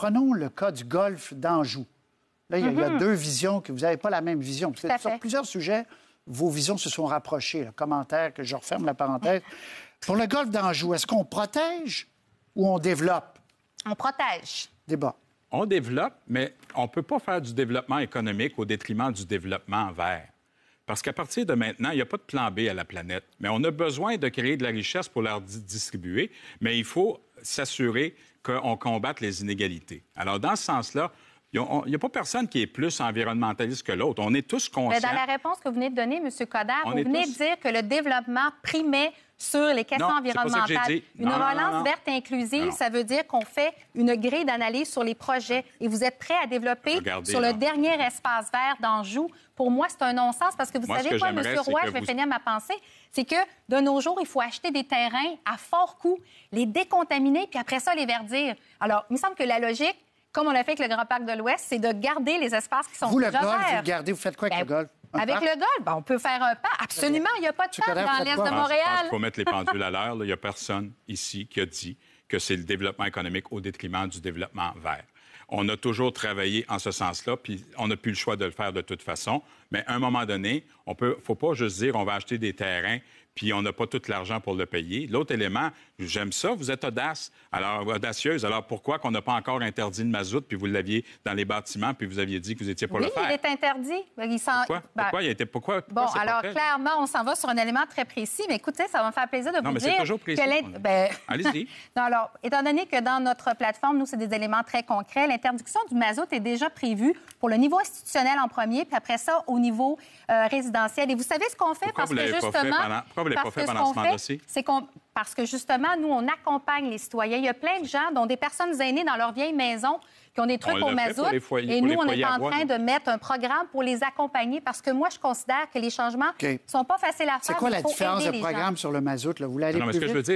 prenons le cas du golfe d'Anjou. Là, il y a deux visions, que vous n'avez pas la même vision. Sur plusieurs sujets, vos visions se sont rapprochées. Le commentaire, que je referme la parenthèse. Pour le golfe d'Anjou, est-ce qu'on protège ou on développe? On protège. Débat. On développe, mais on ne peut pas faire du développement économique au détriment du développement vert. Parce qu'à partir de maintenant, il n'y a pas de plan B à la planète. Mais on a besoin de créer de la richesse pour la distribuer, mais il faut s'assurer qu'on combatte les inégalités. Alors, dans ce sens-là, il n'y a pas personne qui est plus environnementaliste que l'autre. On est tous conscients. Dans la réponse que vous venez de donner, M. Coderre, vous venez de dire que le développement primait sur les questions environnementales. Une relance verte inclusive, ça veut dire qu'on fait une grille d'analyse sur les projets et vous êtes prêt à développer sur le dernier espace vert d'Anjou. Pour moi, c'est un non-sens parce que vous savez quoi, M. Roy, je vais finir ma pensée, c'est que de nos jours, il faut acheter des terrains à fort coût, les décontaminer puis après ça, les verdir. Alors, il me semble que la logique, comme on l'a fait avec le Grand Parc de l'Ouest, c'est de garder les espaces qui sont déjà verts. Vous, le golf, vous le gardez, vous faites quoi avec le golf? Avec le golf, on peut faire un pas. Absolument, il n'y a pas de parc dans l'Est de Montréal. Je pense qu'il faut mettre les pendules à l'heure. Il n'y a personne ici qui a dit que c'est le développement économique au détriment du développement vert. On a toujours travaillé en ce sens-là, puis on n'a plus le choix de le faire de toute façon. Mais à un moment donné, il ne faut pas juste dire on va acheter des terrains puis on n'a pas tout l'argent pour le payer. L'autre élément, j'aime ça, vous êtes audacieuse. Alors pourquoi qu'on n'a pas encore interdit le mazout, puis vous l'aviez dans les bâtiments, puis vous aviez dit que vous étiez pour le faire? Oui, il est interdit. Pourquoi? Bon, alors clairement, on s'en va sur un élément très précis, mais écoutez, ça va me faire plaisir de vous dire... Non, mais c'est toujours précis. Allez-y. Non, alors, étant donné que dans notre plateforme, nous, c'est des éléments très concrets, l'interdiction du mazout est déjà prévue pour le niveau institutionnel en premier, puis après ça, au niveau résidentiel. Et vous savez ce qu'on fait? Pourquoi vous ne l'avez pas fait pendant ce mandat-ci? Parce que, justement, nous, on accompagne les citoyens. Il y a plein de gens, dont des personnes aînées dans leur vieille maison, qui ont des trucs au mazout. Et nous, on est en train de mettre un programme pour les accompagner parce que moi, je considère que les changements ne sont pas faciles à faire. C'est quoi la différence de programme sur le mazout? Là? Vous l'allez plus vite?